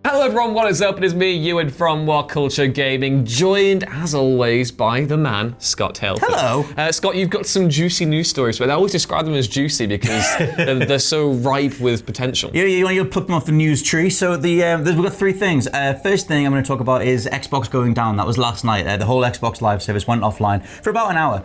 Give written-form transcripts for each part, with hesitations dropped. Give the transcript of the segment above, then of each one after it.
Hello everyone, what is up? It is me, Ewan from WhatCulture Gaming, joined as always by the man, Scott Halford. Hello. Scott, you've got some juicy news stories, but I always describe them as juicy because they're so ripe with potential. Yeah, you want to pluck them off the news tree. So we've got three things. First thing I'm going to talk about is Xbox going down. That was last night. The whole Xbox Live service went offline for about an hour,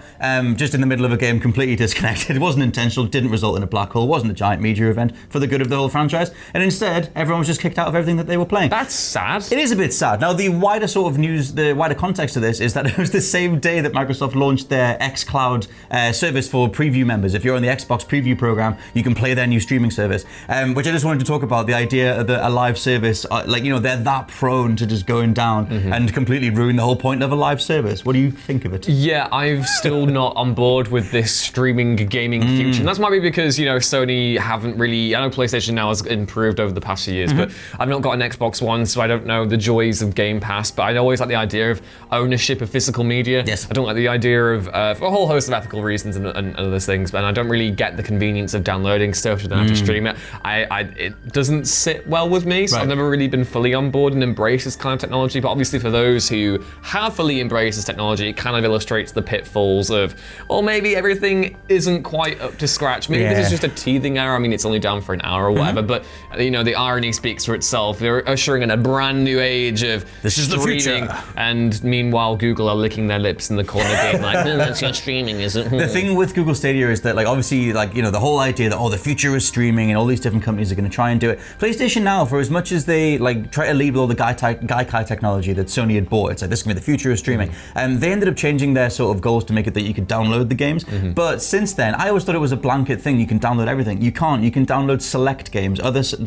just in the middle of a game, completely disconnected. It wasn't intentional, didn't result in a black hole, wasn't a giant media event for the good of the whole franchise, and instead, everyone was just kicked out of everything that they were playing. That's sad. It is a bit sad. Now, the wider sort of news, the wider context of this is that it was the same day that Microsoft launched their xCloud service for preview members. If you're on the Xbox preview program, you can play their new streaming service, which I just wanted to talk about, the idea that a live service, they're that prone to just going down and completely ruin the whole point of a live service. What do you think of it? Yeah, I'm still not on board with this streaming gaming future. And that might be because, Sony haven't really, I know PlayStation now has improved over the past few years, but I've not got an Xbox One, so I don't know the joys of Game Pass, but I always like the idea of ownership of physical media. Yes. I don't like the idea of, for a whole host of ethical reasons and other things, but I don't really get the convenience of downloading stuff to then have to stream it. It doesn't sit well with me, so I've never really been fully on board and embraced this kind of technology, but obviously for those who have fully embraced this technology, it kind of illustrates the pitfalls of, well, maybe everything isn't quite up to scratch. Maybe this is just a teething error. I mean, it's only down for an hour or whatever, but the irony speaks for itself. They're ushering in a brand new age of this is the future, and meanwhile Google are licking their lips in the corner being like, no, that's not streaming, is it? The thing with Google Stadia is that, obviously, the whole idea that, the future is streaming and all these different companies are going to try and do it. PlayStation now, for as much as they try to leave all the Gaikai technology that Sony had bought, it's like, this is going to be the future of streaming. They ended up changing their sort of goals to make it that you could download the games. But since then, I always thought it was a blanket thing. You can download everything. You can't. You can download select games.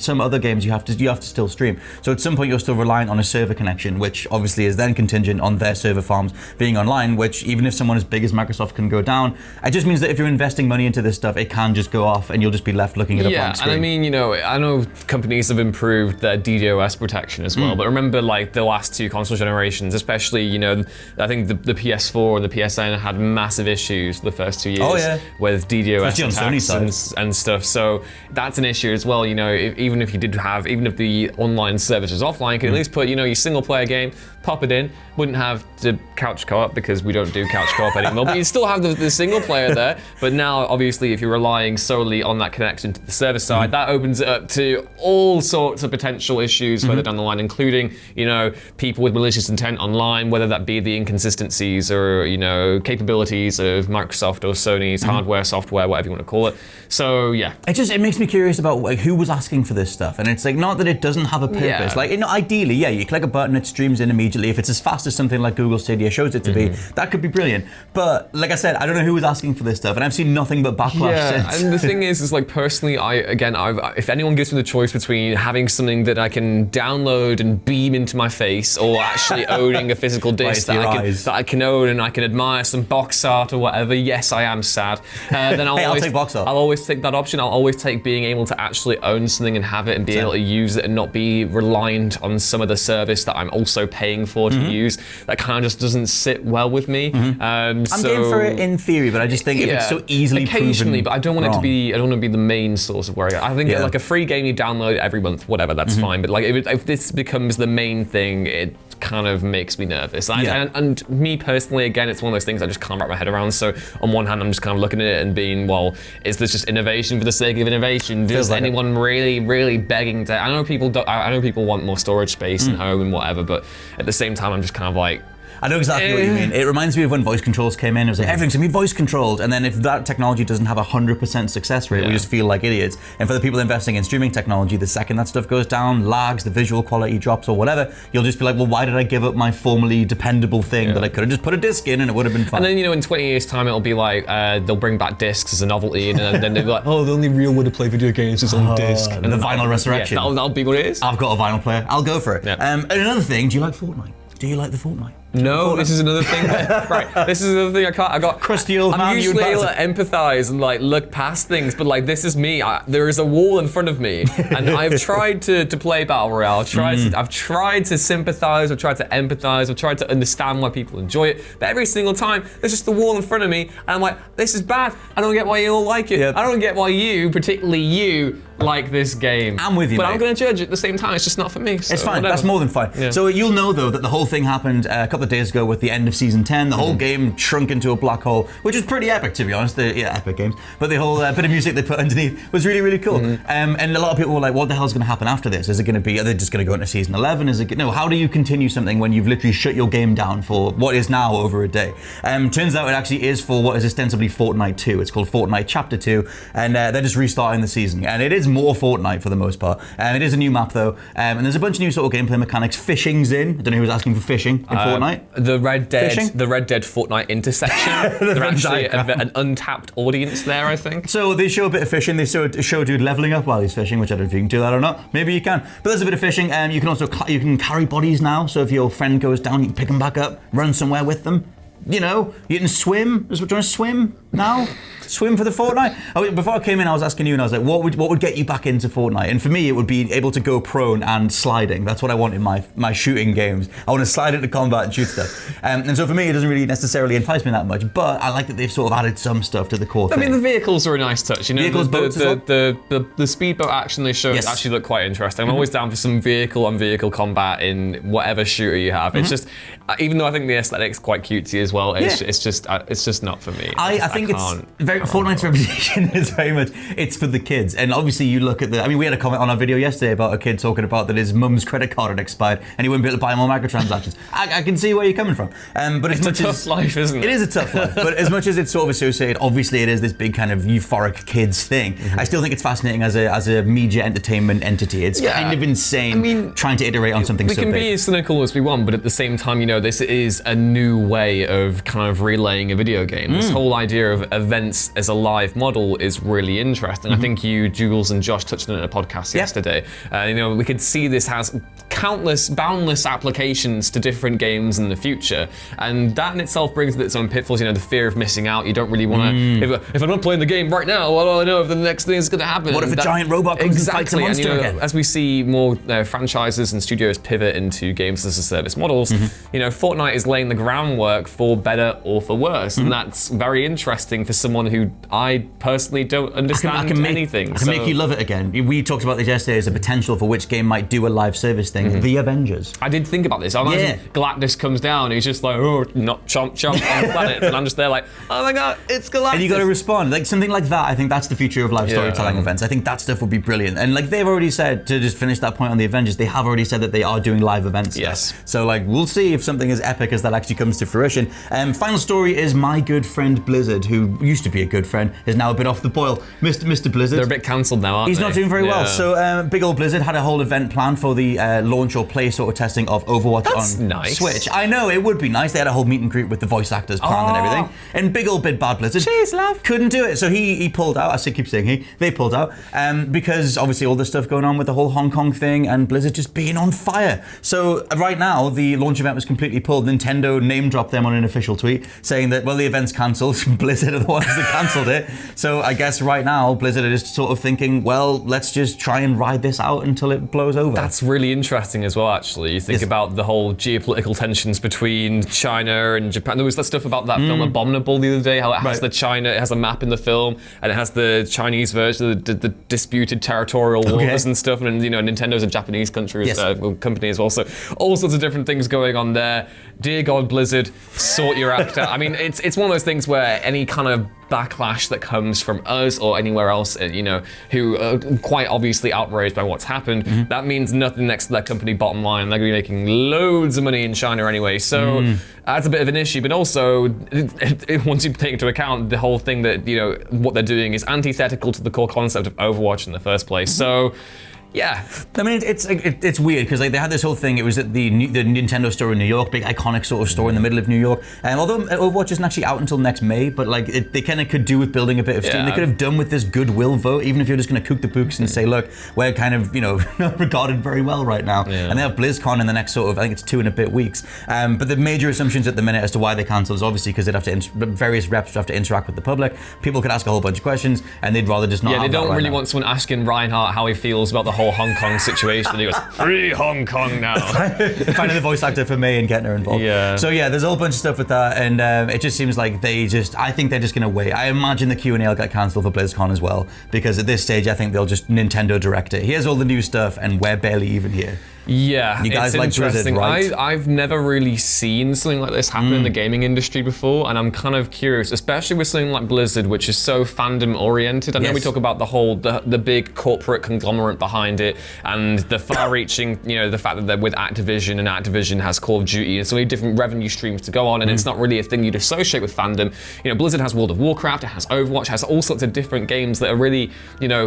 Some other games you have to still stream. So at some point you're still reliant on a server connection, which obviously is then contingent on their server farms being online, which even if someone as big as Microsoft can go down, it just means that if you're investing money into this stuff, it can just go off and you'll just be left looking at a blank screen. And I mean, I know companies have improved their DDoS protection as well, but remember the last two console generations, especially, I think the PS4 and the PSN had massive issues the first 2 years with DDoS attacks and stuff. So that's an issue as well, even if the online service is offline, you can at least put, your single player game, pop it in, wouldn't have to couch co-op because we don't do couch co-op anymore, but you still have the single player there. But now, obviously, if you're relying solely on that connection to the server side, that opens it up to all sorts of potential issues further down the line, including, people with malicious intent online, whether that be the inconsistencies or, capabilities of Microsoft or Sony's hardware, software, whatever you want to call it. So, yeah. It makes me curious about who was asking for this stuff. And it's not that it doesn't have a purpose. Ideally, you click a button, it streams in immediately. If it's as fast as something like Google Stadia shows it to be, that could be brilliant. But like I said, I don't know who was asking for this stuff, and I've seen nothing but backlash since. And the thing is personally, if anyone gives me the choice between having something that I can download and beam into my face, or actually owning a physical disc that I can own and I can admire some box art or whatever, yes, I am sad. Then I'll take box art. I'll always take that option. I'll always take being able to actually own something and have it and be able to use it and not be reliant on some of the service that I'm also paying for to use. That kind of just doesn't sit well with me. I'm game for it in theory, but I just think if it's so easily occasionally, proven but I don't want it to be. I don't want to be the main source of worry. I think like a free game you download every month, whatever, that's fine. But if this becomes the main thing, it kind of makes me nervous. And me personally, again, it's one of those things I just can't wrap my head around. So on one hand, I'm just kind of looking at it and being, well, is this just innovation for the sake of innovation? Does anyone really, really begging to? I know people want more storage space in home and whatever, but at the same time, I'm just kind of like, I know exactly what you mean. It reminds me of when voice controls came in. It was like, everything's gonna be voice controlled. And then if that technology doesn't have a 100% success rate, we just feel like idiots. And for the people investing in streaming technology, the second that stuff goes down, lags, the visual quality drops or whatever, you'll just be like, well, why did I give up my formerly dependable thing that I could have just put a disc in and it would have been fine? And then, in 20 years time, it'll be like, they'll bring back discs as a novelty, and then they'll be like, oh, the only real way to play video games is on disc. And the vinyl resurrection. Yeah, that'll be what it is. I've got a vinyl player. I'll go for it. Yeah. And another thing, do you like Fortnite? Do you like the Fortnite? No, this is another thing. Right, this is another thing I got crusty old man. I'm usually able to empathize and like look past things, but like this is me. There is a wall in front of me, and I've tried to play Battle Royale. I've tried to sympathize. I've tried to empathize. I've tried to understand why people enjoy it. But every single time, there's just a wall in front of me, and I'm like, this is bad. I don't get why you all like it. Yep. I don't get why you, particularly you, like this game. I'm with you, but mate. I'm going to judge it at the same time. It's just not for me. So it's fine. whatever. That's more than fine. Yeah. So you'll know though that the whole thing happened a couple of days ago with the end of season 10. The whole game shrunk into a black hole, which was pretty epic, to be honest. Epic games. But the whole bit of music they put underneath was really, really cool. And a lot of people were like, what the hell's going to happen after this? Is it going to be, are they just going to go into season 11? No, how do you continue something when you've literally shut your game down for what is now over a day? Turns out it actually is for what is ostensibly Fortnite 2. It's called Fortnite Chapter 2, and they're just restarting the season. And it is more Fortnite for the most part. It is a new map though, and there's a bunch of new sort of gameplay mechanics. Fishing's in. I don't know who's asking for fishing in Fortnite. The Red Dead Fortnite intersection. They're actually an untapped audience there, I think. So they show a bit of fishing. They show a dude leveling up while he's fishing, which I don't know if you can do that or not. Maybe you can. But there's a bit of fishing. You can also carry bodies now. So if your friend goes down, you can pick them back up, run somewhere with them. You know, you can swim. Do you want to swim now? Swim for the Fortnite? Before I came in, I was asking you, and I was like, what would get you back into Fortnite? And for me, it would be able to go prone and sliding. That's what I want in my shooting games. I want to slide into combat and shoot stuff. And so for me, it doesn't really necessarily entice me that much, but I like that they've sort of added some stuff to the core thing. I mean, the vehicles are a nice touch. You know, vehicles, boats as well? the speedboat action they showed actually looked quite interesting. I'm always down for some vehicle-on-vehicle combat in whatever shooter you have. It's just, even though I think the aesthetic's quite cutesy as well, it's just not for me. I think Fortnite's reputation is very much, it's for the kids. And obviously you look at we had a comment on our video yesterday about a kid talking about that his mum's credit card had expired and he wouldn't be able to buy more microtransactions. I can see where you're coming from. But it's a tough life, isn't it? It is a tough life. But as much as it's sort of associated, obviously it is this big kind of euphoric kids thing. I still think it's fascinating as a media entertainment entity. It's kind of insane trying to iterate on something so big. We can be as cynical as we want, but at the same time, you know, this is a new way of kind of relaying a video game. This whole idea of events as a live model is really interesting. I think you, Jules, and Josh touched on it in a podcast yesterday. You know, we could see this has countless, boundless applications to different games in the future, and that in itself brings with its own pitfalls. You know, the fear of missing out. You don't really want to. If I'm not playing the game right now, what do I know if the next thing is going to happen? What if a giant robot comes and fights a monster again? As we see more franchises and studios pivot into games as a service models, you know, Fortnite is laying the groundwork for better or for worse, and that's very interesting for someone who I personally don't understand anything. I can make you love it again. We talked about this yesterday as a potential for which game might do a live service thing. The Avengers. I did think about this. I imagine Galactus comes down and he's just like, oh, not chomp chomp on the planet, and I'm just there like, oh my god, it's Galactus. And you got to respond. Like something like that, I think that's the future of live storytelling events. I think that stuff would be brilliant. And like they've already said, to just finish that point on the Avengers, they have already said that they are doing live events. Yes. So like we'll see if something as epic as that actually comes to fruition. Final story is my good friend Blizzard, who used to be a good friend, is now a bit off the boil. Mr. Blizzard. They're a bit cancelled now, aren't they? He's not doing very well. So big old Blizzard had a whole event planned for the launch or play sort of testing of Overwatch on Switch. I know, it would be nice. They had a whole meet and greet with the voice actors planned and everything. And big old big bad Blizzard. Cheers, love. Couldn't do it. So he pulled out. I keep saying they pulled out. Because obviously all the stuff going on with the whole Hong Kong thing and Blizzard just being on fire. So right now, the launch event was completely pulled. Nintendo name dropped them on an official tweet saying that, well, the event's cancelled. Blizzard are the ones that cancelled it. So I guess right now, Blizzard are just sort of thinking, well, let's just try and ride this out until it blows over. That's really interesting as well, actually. You think about the whole geopolitical tensions between China and Japan. There was that stuff about that film Abominable the other day, how it has it has a map in the film, and it has the Chinese version of the disputed territorial waters and stuff, and you know, Nintendo's a Japanese company as well, so all sorts of different things going on there. Dear God, Blizzard, sort your act out. I mean, it's one of those things where any kind of backlash that comes from us or anywhere else, you know, who are quite obviously outraged by what's happened, that means nothing next to that company bottom line. They're going to be making loads of money in China anyway, so that's a bit of an issue. But also, once you take into account the whole thing that, you know, what they're doing is antithetical to the core concept of Overwatch in the first place. So Yeah. I mean, it's weird because like they had this whole thing. It was at the Nintendo store in New York, big iconic sort of store in the middle of New York. And although Overwatch isn't actually out until next May, but like they kind of could do with building a bit of steam. They could have done with this goodwill vote, even if you're just going to cook the books and say, look, we're kind of not regarded very well right now. And they have BlizzCon in the next sort of, I think it's 2 and a bit weeks. But the major assumptions at the minute as to why they cancelled is obviously because they'd have to various reps would have to interact with the public. People could ask a whole bunch of questions, and they'd rather just not. Yeah, they don't really now. want someone asking Reinhardt how he feels about the whole Hong Kong situation. And he goes, free Hong Kong now. Finding the voice actor for May and getting her involved. Yeah. So yeah, there's a whole bunch of stuff with that, and it just seems like I think they're just going to wait. I imagine the Q&A will get cancelled for BlizzCon as well, because at this stage I think they'll just Nintendo Direct it. Here's all the new stuff, and we're barely even here. Yeah, you guys it's like interesting. Blizzard, right? I've never really seen something like this happen in the gaming industry before, and I'm kind of curious, especially with something like Blizzard, which is so fandom oriented. I know we talk about the big corporate conglomerate behind it, and the far-reaching, the fact that they're with Activision, and Activision has Call of Duty, and so many different revenue streams to go on, and it's not really a thing you'd associate with fandom. Blizzard has World of Warcraft, it has Overwatch, it has all sorts of different games that are really,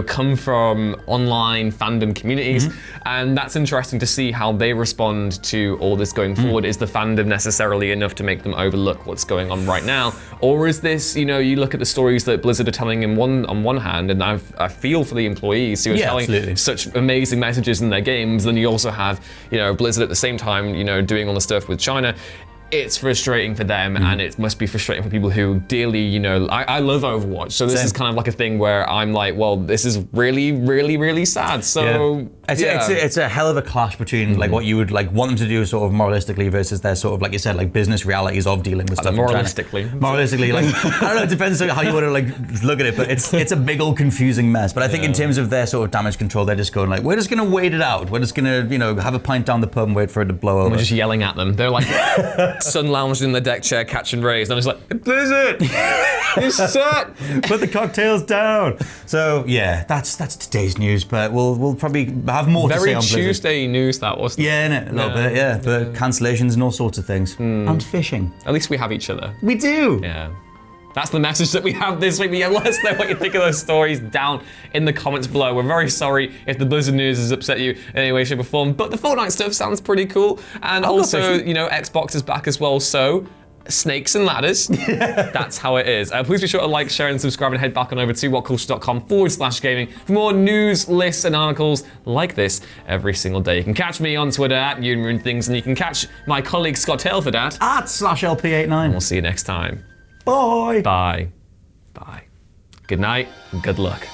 come from online fandom communities, and that's interesting to see how they respond to all this going forward. Is the fandom necessarily enough to make them overlook what's going on right now? Or is this, you look at the stories that Blizzard are telling on one hand, and I feel for the employees who are telling such amazing messages in their games, then you also have, Blizzard at the same time, doing all the stuff with China. It's frustrating for them, and it must be frustrating for people who dearly, I love Overwatch, so this is kind of like a thing where I'm like, well, this is really, really, really sad. So it's a hell of a clash between like what you would like want them to do sort of moralistically versus their sort of, like you said, like business realities of dealing with stuff. Moralistically, like I don't know, it depends on how you want to like look at it, but it's a big old confusing mess. But I think in terms of their sort of damage control, they're just going like, we're just gonna wait it out. We're just gonna have a pint down the pub and wait for it to blow over. We're just yelling at them. They're like sun lounged in the deck chair catching rays, and I'm just like, Blizzard, you suck. Put the cocktails down. So yeah, that's today's news, but we'll probably have more to say on Blizzard. Very Tuesday news that was. Yeah, innit? A little bit, yeah. But cancellations and all sorts of things. And fishing. At least we have each other. We do. Yeah. That's the message that we have this week. But yeah, let us know what you think of those stories down in the comments below. We're very sorry if the Blizzard news has upset you in any way, shape, or form, but the Fortnite stuff sounds pretty cool. And also, Xbox is back as well, so snakes and ladders. That's how it is. Please be sure to like, share, and subscribe, and head back on over to whatculture.com/gaming for more news, lists, and articles like this every single day. You can catch me on Twitter at Ewan Things, and you can catch my colleague Scott Halford at /LP89. We'll see you next time. Bye. Bye. Bye. Good night and good luck.